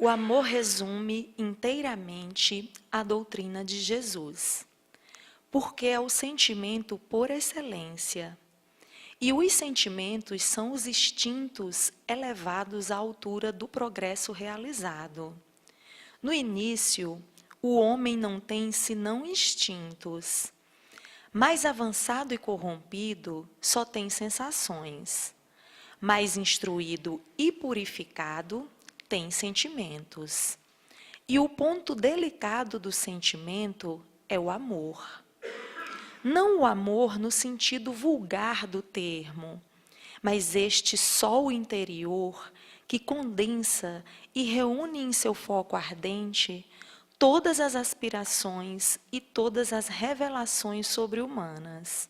O amor resume inteiramente a doutrina de Jesus, porque é o sentimento por excelência. E os sentimentos são os instintos elevados à altura do progresso realizado. No início, o homem não tem senão instintos. Mais avançado e corrompido, só tem sensações. Mais instruído e purificado, tem sentimentos. E o ponto delicado do sentimento é o amor. Não o amor no sentido vulgar do termo, mas este sol interior que condensa e reúne em seu foco ardente todas as aspirações e todas as revelações sobre-humanas.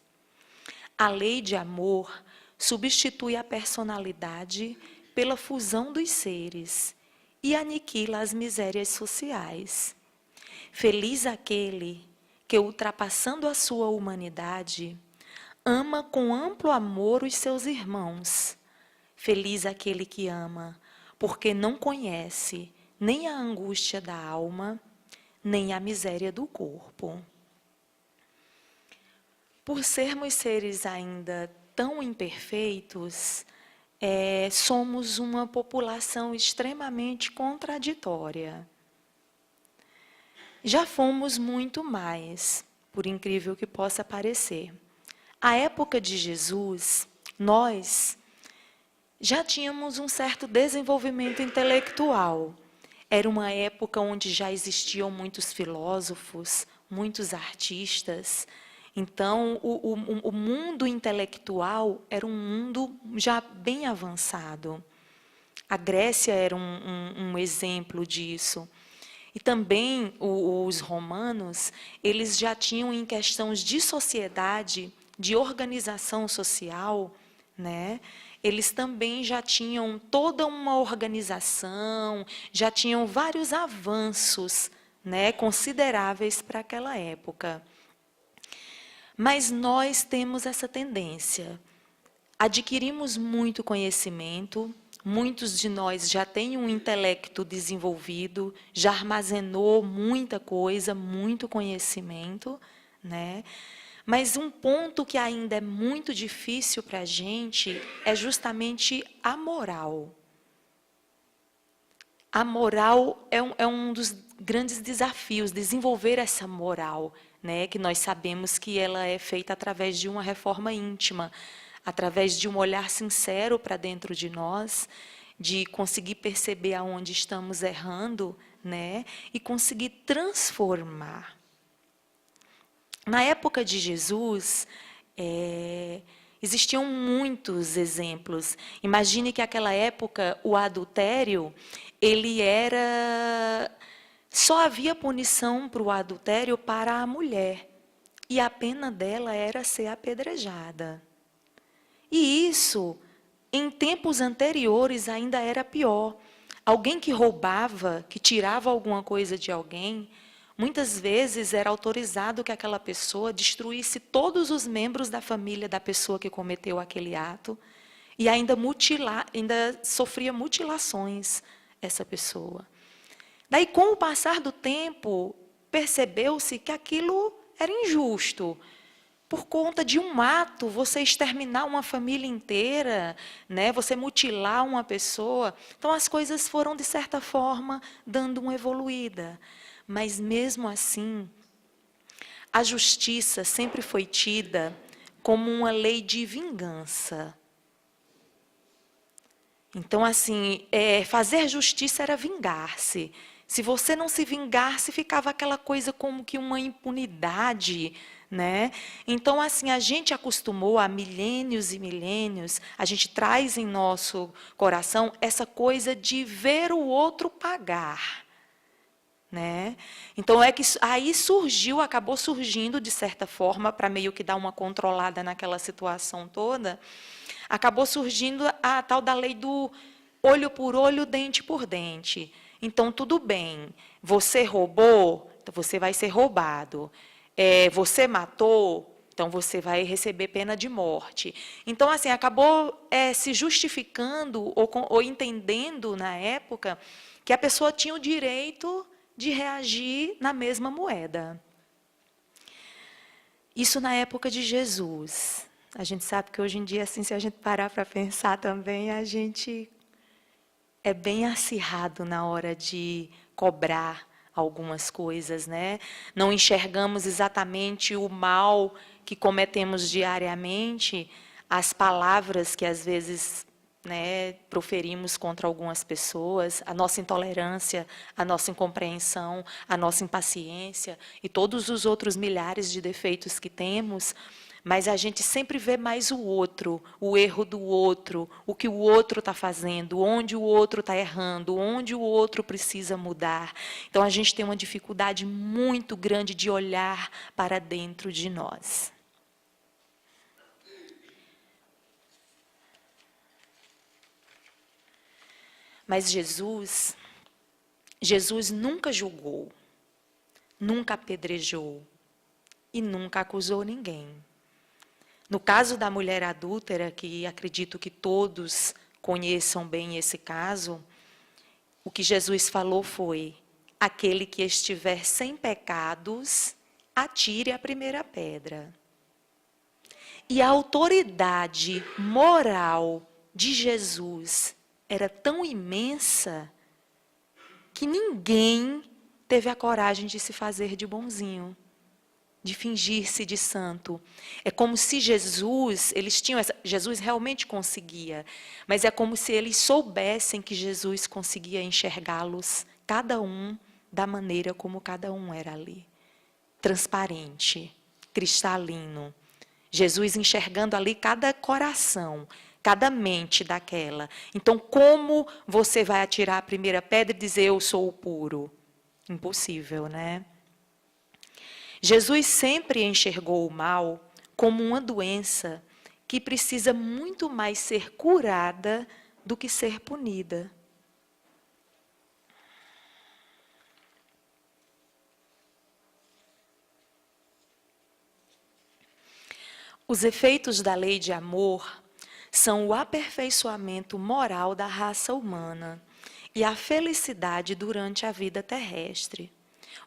A lei de amor substitui a personalidade pela fusão dos seres e aniquila as misérias sociais. Feliz aquele que, ultrapassando a sua humanidade, ama com amplo amor os seus irmãos. Feliz aquele que ama, porque não conhece nem a angústia da alma, nem a miséria do corpo. Por sermos seres ainda tão imperfeitos, somos uma população extremamente contraditória. Já fomos muito mais, por incrível que possa parecer. À época de Jesus, nós já tínhamos um certo desenvolvimento intelectual. Era uma época onde já existiam muitos filósofos, muitos artistas. Então, o mundo intelectual era um mundo já bem avançado. A Grécia era um exemplo disso. E também os romanos, eles já tinham em questões de sociedade, de organização social, né? Eles também já tinham toda uma organização, já tinham vários avanços, né, consideráveis para aquela época. Mas nós temos essa tendência. Adquirimos muito conhecimento, muitos de nós já têm um intelecto desenvolvido, já armazenou muita coisa, muito conhecimento, né? Mas um ponto que ainda é muito difícil para a gente é justamente a moral. A moral é um dos grandes desafios, desenvolver essa moral, né? Que nós sabemos que ela é feita através de uma reforma íntima, através de um olhar sincero para dentro de nós, de conseguir perceber aonde estamos errando, né? E conseguir transformar. Na época de Jesus, existiam muitos exemplos. Imagine que naquela época o adultério, só havia punição para o adultério para a mulher. E a pena dela era ser apedrejada. E isso, em tempos anteriores, ainda era pior. Alguém que roubava, que tirava alguma coisa de alguém, muitas vezes era autorizado que aquela pessoa destruísse todos os membros da família da pessoa que cometeu aquele ato e ainda sofria mutilações essa pessoa. Daí, com o passar do tempo, percebeu-se que aquilo era injusto. Por conta de um ato, você exterminar uma família inteira, né? Você mutilar uma pessoa. Então, as coisas foram, de certa forma, dando uma evoluída. Mas, mesmo assim, a justiça sempre foi tida como uma lei de vingança. Então, assim, fazer justiça era vingar-se. Se você não se vingasse, ficava aquela coisa como que uma impunidade, né? Então, assim, a gente acostumou há milênios e milênios, a gente traz em nosso coração essa coisa de ver o outro pagar. Né? Então, é que aí acabou surgindo, de certa forma, para meio que dar uma controlada naquela situação toda, acabou surgindo a tal da lei do olho por olho, dente por dente. Então, tudo bem, você roubou, você vai ser roubado. Você matou, Então, você vai receber pena de morte. Então, assim, acabou se justificando ou entendendo, na época, que a pessoa tinha o direito de reagir na mesma moeda. Isso na época de Jesus. A gente sabe que hoje em dia, assim, se a gente parar para pensar também, a gente é bem acirrado na hora de cobrar algumas coisas, né? Não enxergamos exatamente o mal que cometemos diariamente, as palavras que às vezes, né, proferimos contra algumas pessoas, a nossa intolerância, a nossa incompreensão, a nossa impaciência e todos os outros milhares de defeitos que temos. Mas a gente sempre vê mais o outro, o erro do outro, o que o outro está fazendo, onde o outro está errando, onde o outro precisa mudar. Então, a gente tem uma dificuldade muito grande de olhar para dentro de nós. Mas Jesus nunca julgou, nunca apedrejou e nunca acusou ninguém. No caso da mulher adúltera, que acredito que todos conheçam bem esse caso, o que Jesus falou foi: aquele que estiver sem pecados, atire a primeira pedra. E a autoridade moral de Jesus era tão imensa que ninguém teve a coragem de se fazer de bonzinho, de fingir-se de santo. É como se Jesus realmente conseguia, mas é como se eles soubessem que Jesus conseguia enxergá-los, cada um da maneira como cada um era ali. Transparente, cristalino. Jesus enxergando ali cada coração, cada mente daquela. Então, como você vai atirar a primeira pedra e dizer, eu sou o puro? Impossível, né? Jesus sempre enxergou o mal como uma doença que precisa muito mais ser curada do que ser punida. Os efeitos da lei de amor são o aperfeiçoamento moral da raça humana e a felicidade durante a vida terrestre.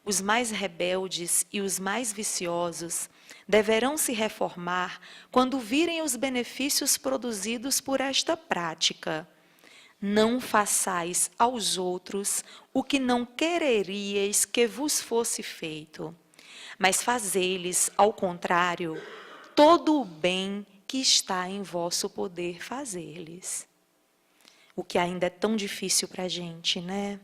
Os mais rebeldes e os mais viciosos deverão se reformar quando virem os benefícios produzidos por esta prática. Não façais aos outros o que não quereríeis que vos fosse feito, mas fazei-lhes, ao contrário, todo o bem que está em vosso poder fazer-lhes. O que ainda é tão difícil para a gente, né?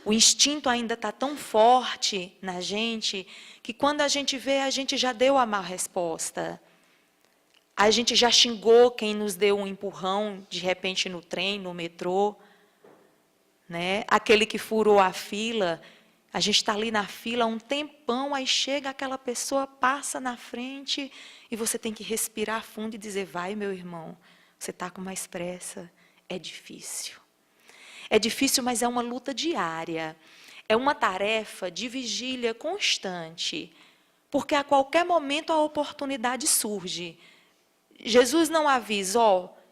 O instinto ainda está tão forte na gente que quando a gente vê, a gente já deu a má resposta. A gente já xingou quem nos deu um empurrão, de repente, no trem, no metrô. Né? Aquele que furou a fila, a gente está ali na fila há um tempão, aí chega aquela pessoa, passa na frente, e você tem que respirar fundo e dizer, vai, meu irmão, você está com mais pressa. É difícil. É difícil, mas é uma luta diária. É uma tarefa de vigília constante, porque a qualquer momento a oportunidade surge. Jesus não avisa,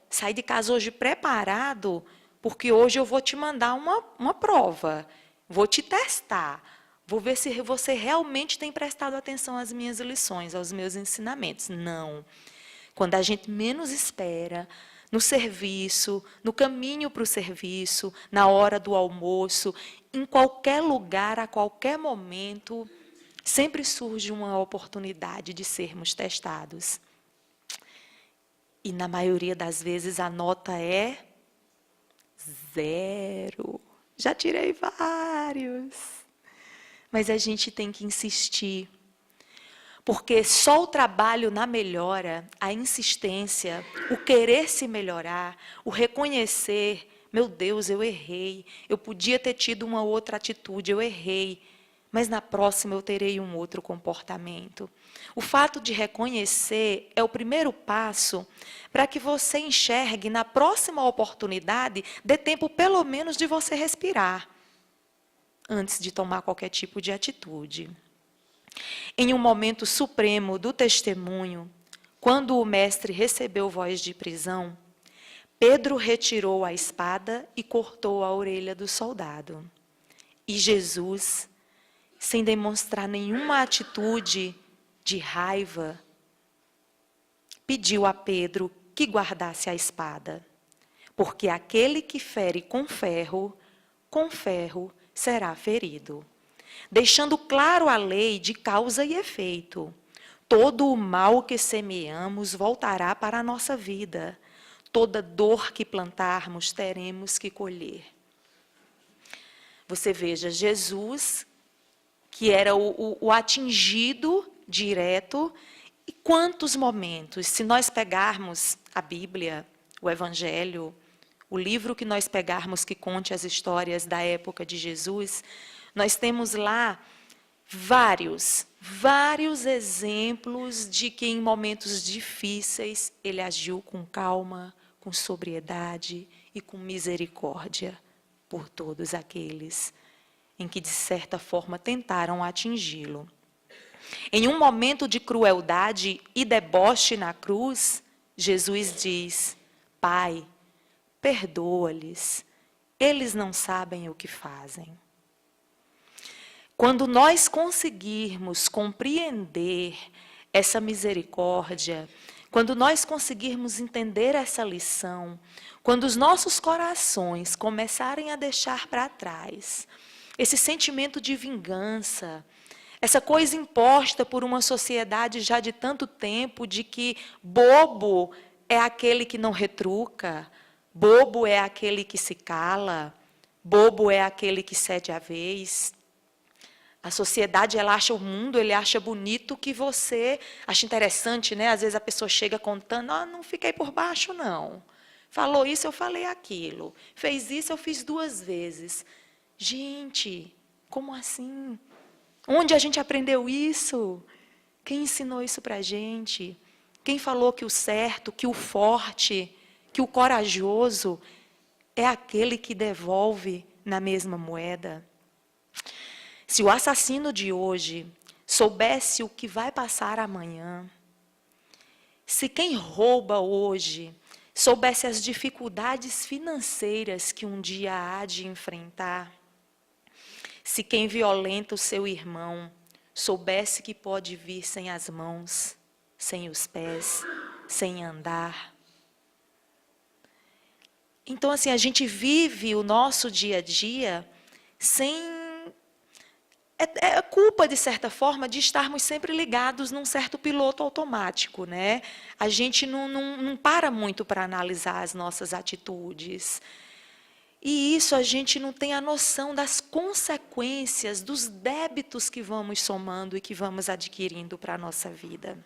sai de casa hoje preparado, porque hoje eu vou te mandar uma prova, vou te testar, vou ver se você realmente tem prestado atenção às minhas lições, aos meus ensinamentos. Não. Quando a gente menos espera, no serviço, no caminho para o serviço, na hora do almoço, em qualquer lugar, a qualquer momento, sempre surge uma oportunidade de sermos testados. E, na maioria das vezes, a nota é 0. Já tirei vários. Mas a gente tem que insistir. Porque só o trabalho na melhora, a insistência, o querer se melhorar, o reconhecer, meu Deus, eu errei, eu podia ter tido uma outra atitude, eu errei, mas na próxima eu terei um outro comportamento. O fato de reconhecer é o primeiro passo para que você enxergue na próxima oportunidade, dê tempo pelo menos de você respirar, antes de tomar qualquer tipo de atitude. Em um momento supremo do testemunho, quando o mestre recebeu voz de prisão, Pedro retirou a espada e cortou a orelha do soldado. E Jesus, sem demonstrar nenhuma atitude de raiva, pediu a Pedro que guardasse a espada, porque aquele que fere com ferro será ferido. Deixando claro a lei de causa e efeito. Todo o mal que semeamos voltará para a nossa vida. Toda dor que plantarmos, teremos que colher. Você veja, Jesus, que era o atingido direto, e quantos momentos, se nós pegarmos a Bíblia, o Evangelho, o livro que nós pegarmos que conte as histórias da época de Jesus, nós temos lá vários exemplos de que em momentos difíceis ele agiu com calma, com sobriedade e com misericórdia por todos aqueles em que, de certa forma, tentaram atingi-lo. Em um momento de crueldade e deboche na cruz, Jesus diz: Pai, perdoa-lhes, eles não sabem o que fazem. Quando nós conseguirmos compreender essa misericórdia, quando nós conseguirmos entender essa lição, quando os nossos corações começarem a deixar para trás esse sentimento de vingança, essa coisa imposta por uma sociedade já de tanto tempo de que bobo é aquele que não retruca, bobo é aquele que se cala, bobo é aquele que cede a vez. A sociedade, ela acha o mundo, ele acha bonito que você acha interessante, né? Às vezes a pessoa chega contando, não fiquei por baixo, não. Falou isso, eu falei aquilo. Fez isso, eu fiz 2 vezes. Gente, como assim? Onde a gente aprendeu isso? Quem ensinou isso para a gente? Quem falou que o certo, que o forte, que o corajoso é aquele que devolve na mesma moeda? Se o assassino de hoje soubesse o que vai passar amanhã, se quem rouba hoje soubesse as dificuldades financeiras que um dia há de enfrentar, se quem violenta o seu irmão soubesse que pode vir sem as mãos, sem os pés, sem andar. Então, assim, a gente vive o nosso dia a dia sem... É culpa, de certa forma, de estarmos sempre ligados num certo piloto automático, né? A gente não para muito para analisar as nossas atitudes. E isso a gente não tem a noção das consequências, dos débitos que vamos somando e que vamos adquirindo para a nossa vida.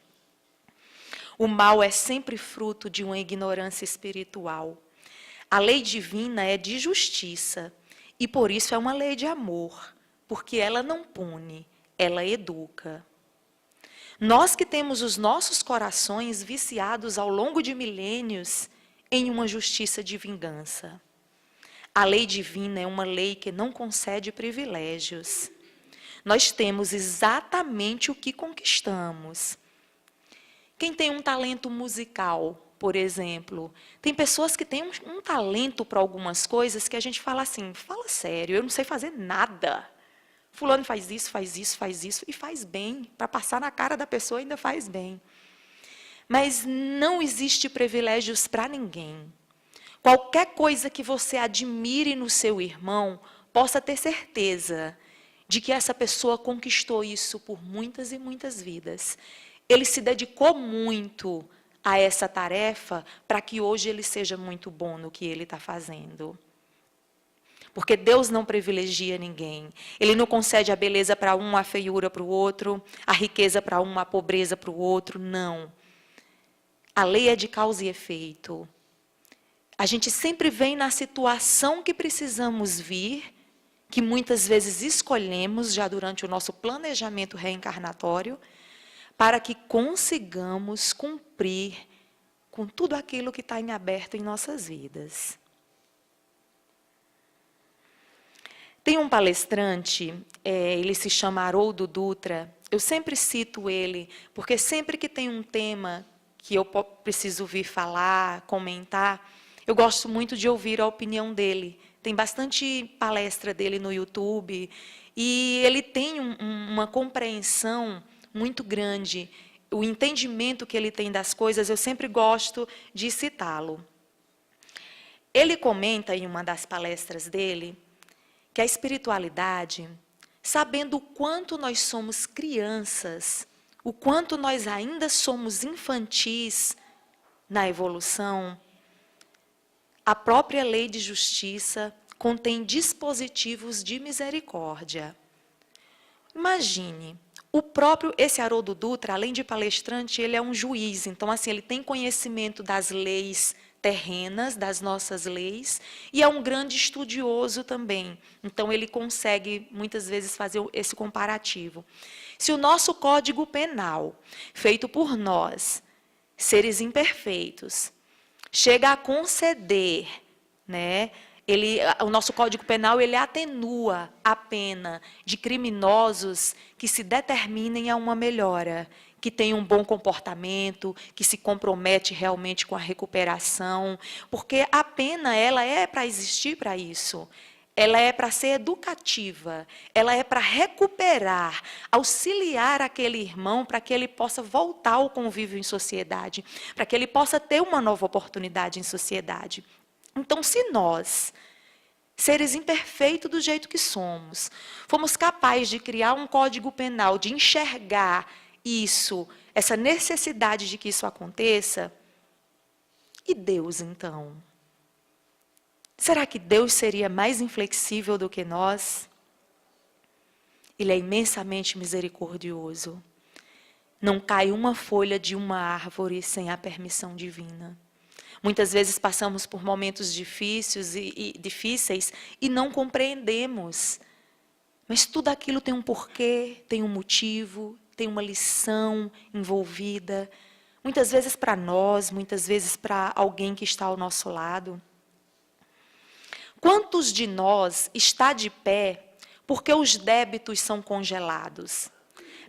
O mal é sempre fruto de uma ignorância espiritual. A lei divina é de justiça e, por isso, é uma lei de amor. Porque ela não pune, ela educa. Nós que temos os nossos corações viciados ao longo de milênios em uma justiça de vingança. A lei divina é uma lei que não concede privilégios. Nós temos exatamente o que conquistamos. Quem tem um talento musical, por exemplo, tem pessoas que têm um talento para algumas coisas que a gente fala assim, fala sério, eu não sei fazer nada. Fulano faz isso e faz bem. Para passar na cara da pessoa ainda faz bem. Mas não existe privilégios para ninguém. Qualquer coisa que você admire no seu irmão, possa ter certeza de que essa pessoa conquistou isso por muitas e muitas vidas. Ele se dedicou muito a essa tarefa para que hoje ele seja muito bom no que ele está fazendo. Porque Deus não privilegia ninguém. Ele não concede a beleza para um, a feiura para o outro, a riqueza para um, a pobreza para o outro, não. A lei é de causa e efeito. A gente sempre vem na situação que precisamos vir, que muitas vezes escolhemos já durante o nosso planejamento reencarnatório, para que consigamos cumprir com tudo aquilo que está em aberto em nossas vidas. Tem um palestrante, ele se chama Haroldo Dutra, eu sempre cito ele, porque sempre que tem um tema que eu preciso vir falar, comentar, eu gosto muito de ouvir a opinião dele. Tem bastante palestra dele no YouTube, e ele tem uma compreensão muito grande. O entendimento que ele tem das coisas, eu sempre gosto de citá-lo. Ele comenta em uma das palestras dele que a espiritualidade, sabendo o quanto nós somos crianças, o quanto nós ainda somos infantis na evolução, a própria lei de justiça contém dispositivos de misericórdia. Imagine, esse Haroldo Dutra, além de palestrante, ele é um juiz, então assim, ele tem conhecimento das leis terrenas, das nossas leis, e é um grande estudioso também. Então, ele consegue, muitas vezes, fazer esse comparativo. Se o nosso Código Penal, feito por nós, seres imperfeitos, chega a conceder, né, o nosso Código Penal ele atenua a pena de criminosos que se determinem a uma melhora, que tem um bom comportamento, que se compromete realmente com a recuperação, porque a pena ela é para existir para isso. Ela é para ser educativa, ela é para recuperar, auxiliar aquele irmão para que ele possa voltar ao convívio em sociedade, para que ele possa ter uma nova oportunidade em sociedade. Então, se nós, seres imperfeitos do jeito que somos, fomos capazes de criar um código penal, de enxergar isso, essa necessidade de que isso aconteça, e Deus, então? Será que Deus seria mais inflexível do que nós? Ele é imensamente misericordioso. Não cai uma folha de uma árvore sem a permissão divina. Muitas vezes passamos por momentos difíceis e não compreendemos. Mas tudo aquilo tem um porquê, tem um motivo, tem uma lição envolvida. Muitas vezes para nós, muitas vezes para alguém que está ao nosso lado. Quantos de nós está de pé porque os débitos são congelados?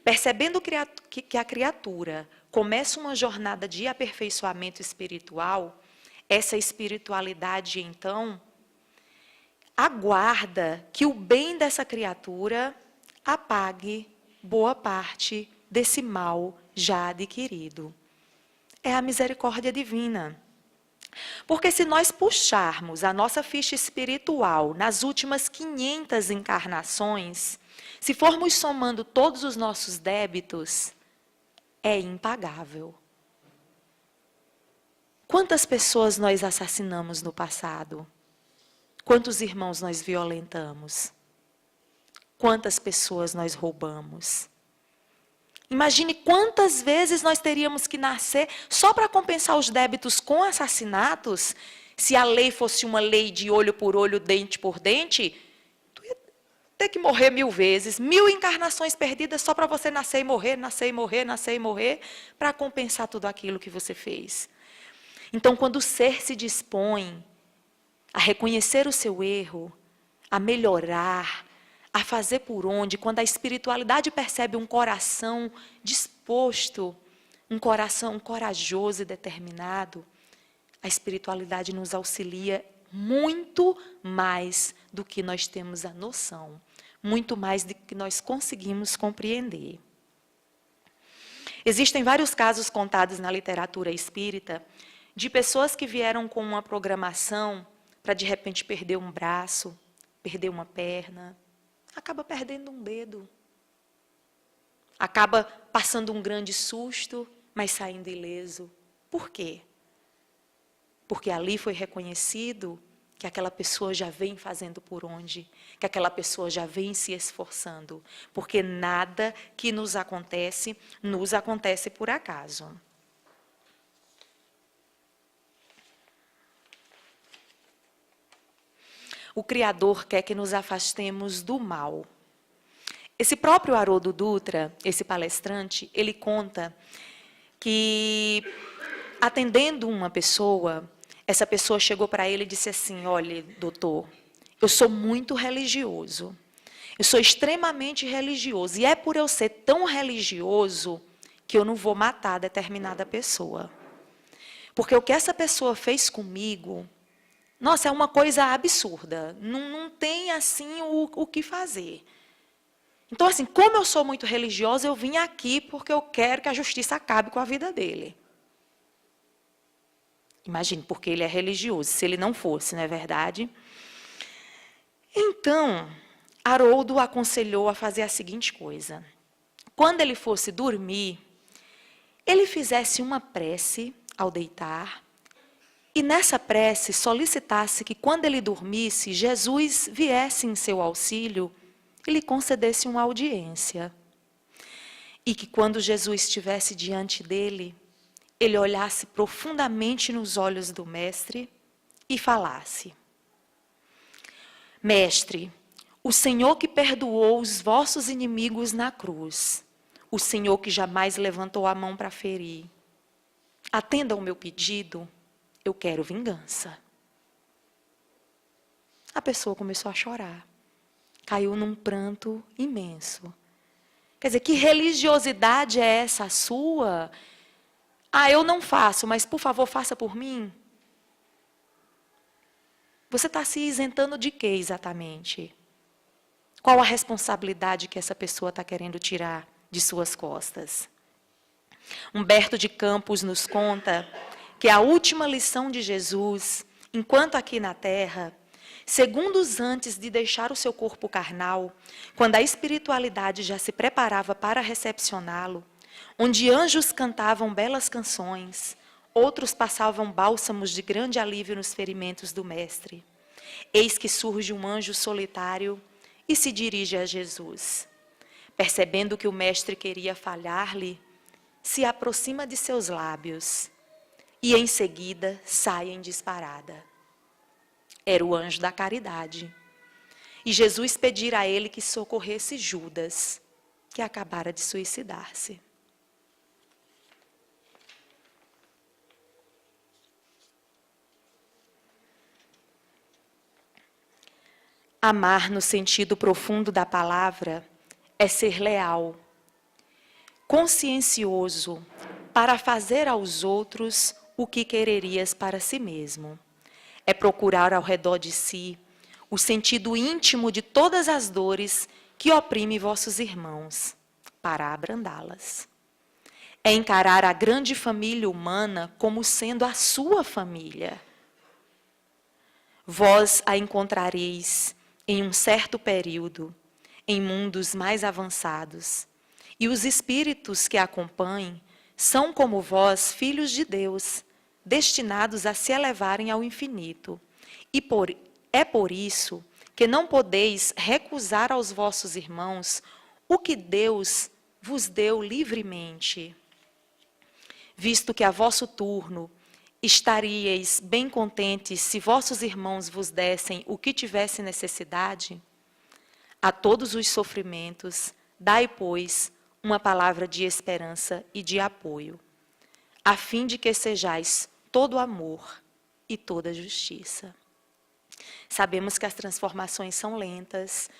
Percebendo que a criatura começa uma jornada de aperfeiçoamento espiritual, essa espiritualidade, então, aguarda que o bem dessa criatura apague boa parte desse mal já adquirido. É a misericórdia divina. Porque se nós puxarmos a nossa ficha espiritual nas últimas 500 encarnações, se formos somando todos os nossos débitos, é impagável. Quantas pessoas nós assassinamos no passado? Quantos irmãos nós violentamos? Quantas pessoas nós roubamos? Imagine quantas vezes nós teríamos que nascer só para compensar os débitos com assassinatos. Se a lei fosse uma lei de olho por olho, dente por dente, tu ia ter que morrer 1000 vezes, 1000 encarnações perdidas só para você nascer e morrer, nascer e morrer, nascer e morrer, para compensar tudo aquilo que você fez. Então, quando o ser se dispõe a reconhecer o seu erro, a melhorar, a fazer por onde, quando a espiritualidade percebe um coração disposto, um coração corajoso e determinado, a espiritualidade nos auxilia muito mais do que nós temos a noção, muito mais do que nós conseguimos compreender. Existem vários casos contados na literatura espírita de pessoas que vieram com uma programação para, de repente, perder um braço, perder uma perna, acaba perdendo um dedo, acaba passando um grande susto, mas saindo ileso. Por quê? Porque ali foi reconhecido que aquela pessoa já vem fazendo por onde, que aquela pessoa já vem se esforçando, porque nada que nos acontece por acaso. O Criador quer que nos afastemos do mal. Esse próprio Haroldo Dutra, esse palestrante, ele conta que, atendendo uma pessoa, essa pessoa chegou para ele e disse assim: olha, doutor, eu sou muito religioso. Eu sou extremamente religioso. E é por eu ser tão religioso que eu não vou matar determinada pessoa. Porque o que essa pessoa fez comigo, nossa, é uma coisa absurda. Não tem, assim, o que fazer. Então, assim, como eu sou muito religiosa, eu vim aqui porque eu quero que a justiça acabe com a vida dele. Imagine, porque ele é religioso. Se ele não fosse, não é verdade? Então, Haroldo aconselhou a fazer a seguinte coisa. Quando ele fosse dormir, ele fizesse uma prece ao deitar, e nessa prece solicitasse que, quando ele dormisse, Jesus viesse em seu auxílio e lhe concedesse uma audiência. E que, quando Jesus estivesse diante dele, ele olhasse profundamente nos olhos do Mestre e falasse: Mestre, o Senhor que perdoou os vossos inimigos na cruz, o Senhor que jamais levantou a mão para ferir, atenda ao meu pedido, eu quero vingança. A pessoa começou a chorar. Caiu num pranto imenso. Quer dizer, que religiosidade é essa sua? Ah, eu não faço, mas por favor, faça por mim. Você está se isentando de quê exatamente? Qual a responsabilidade que essa pessoa está querendo tirar de suas costas? Humberto de Campos nos conta que a última lição de Jesus, enquanto aqui na Terra, segundos antes de deixar o seu corpo carnal, quando a espiritualidade já se preparava para recepcioná-lo, onde anjos cantavam belas canções, outros passavam bálsamos de grande alívio nos ferimentos do Mestre. Eis que surge um anjo solitário e se dirige a Jesus. Percebendo que o Mestre queria falhar-lhe, se aproxima de seus lábios e, em seguida, sai em disparada. Era o anjo da caridade. E Jesus pedira a ele que socorresse Judas, que acabara de suicidar-se. Amar, no sentido profundo da palavra, é ser leal, consciencioso, para fazer aos outros o que quererias para si mesmo. É procurar ao redor de si o sentido íntimo de todas as dores que oprime vossos irmãos, para abrandá-las. É encarar a grande família humana como sendo a sua família. Vós a encontrareis em um certo período, em mundos mais avançados, e os espíritos que a acompanhem são como vós, filhos de Deus, destinados a se elevarem ao infinito. E é por isso que não podeis recusar aos vossos irmãos o que Deus vos deu livremente. Visto que a vosso turno estaríeis bem contentes se vossos irmãos vos dessem o que tivesse necessidade, a todos os sofrimentos dai, pois, uma palavra de esperança e de apoio, a fim de que sejais todo amor e toda justiça. Sabemos que as transformações são lentas,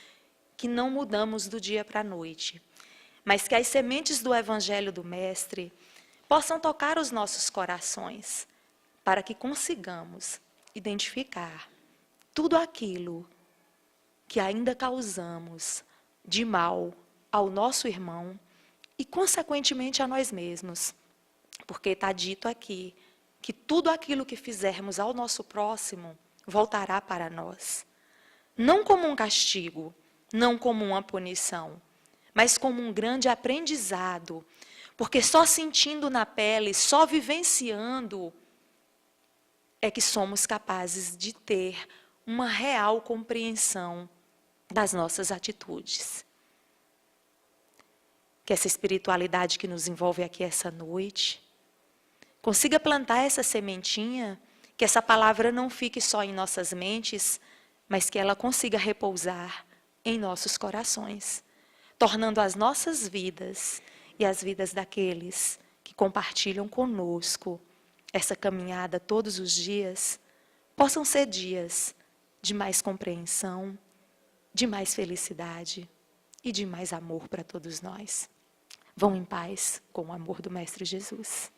que não mudamos do dia para a noite, mas que as sementes do Evangelho do Mestre possam tocar os nossos corações, para que consigamos identificar tudo aquilo que ainda causamos de mal ao nosso irmão e, consequentemente, a nós mesmos. Porque está dito aqui que tudo aquilo que fizermos ao nosso próximo voltará para nós. Não como um castigo, não como uma punição, mas como um grande aprendizado. Porque só sentindo na pele, só vivenciando, é que somos capazes de ter uma real compreensão das nossas atitudes. Que essa espiritualidade que nos envolve aqui essa noite consiga plantar essa sementinha, que essa palavra não fique só em nossas mentes, mas que ela consiga repousar em nossos corações, tornando as nossas vidas e as vidas daqueles que compartilham conosco essa caminhada todos os dias, possam ser dias de mais compreensão, de mais felicidade e de mais amor para todos nós. Vão em paz com o amor do Mestre Jesus.